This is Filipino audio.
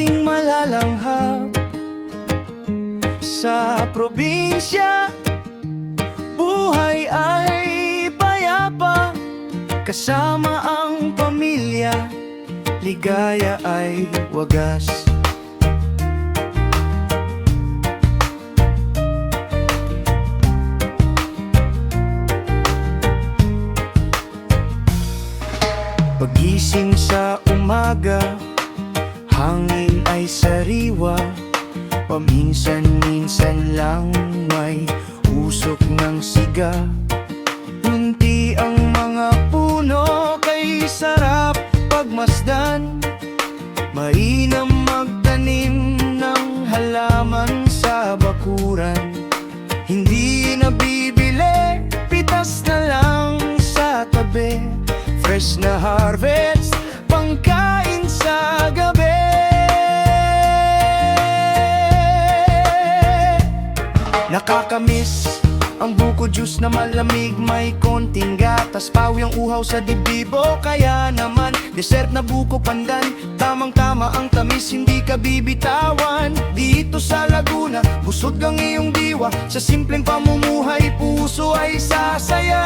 laging malalanghap. Sa probinsya, buhay ay payapa. Kasama ang pamilya, ligaya ay wagas. Pagising sa umaga, hangin ay sariwa. Paminsan-minsan lang may usok ng siga. Munti ang mga puno, kay sarap pagmasdan. Mainam magtanim ng halaman sa bakuran. Hindi nabibili, pitas na lang sa tabi. Fresh na harvest, pangkain sa gabi. Nakakamiss ang buko juice na malamig, may konting gatas, pawi ang uhaw sa dibibo. Kaya naman, dessert na buko pandan, tamang-tama ang tamis, hindi ka bibitawan. Dito sa Laguna, busog ang iyong diwa, sa simpleng pamumuhay, puso ay sasaya.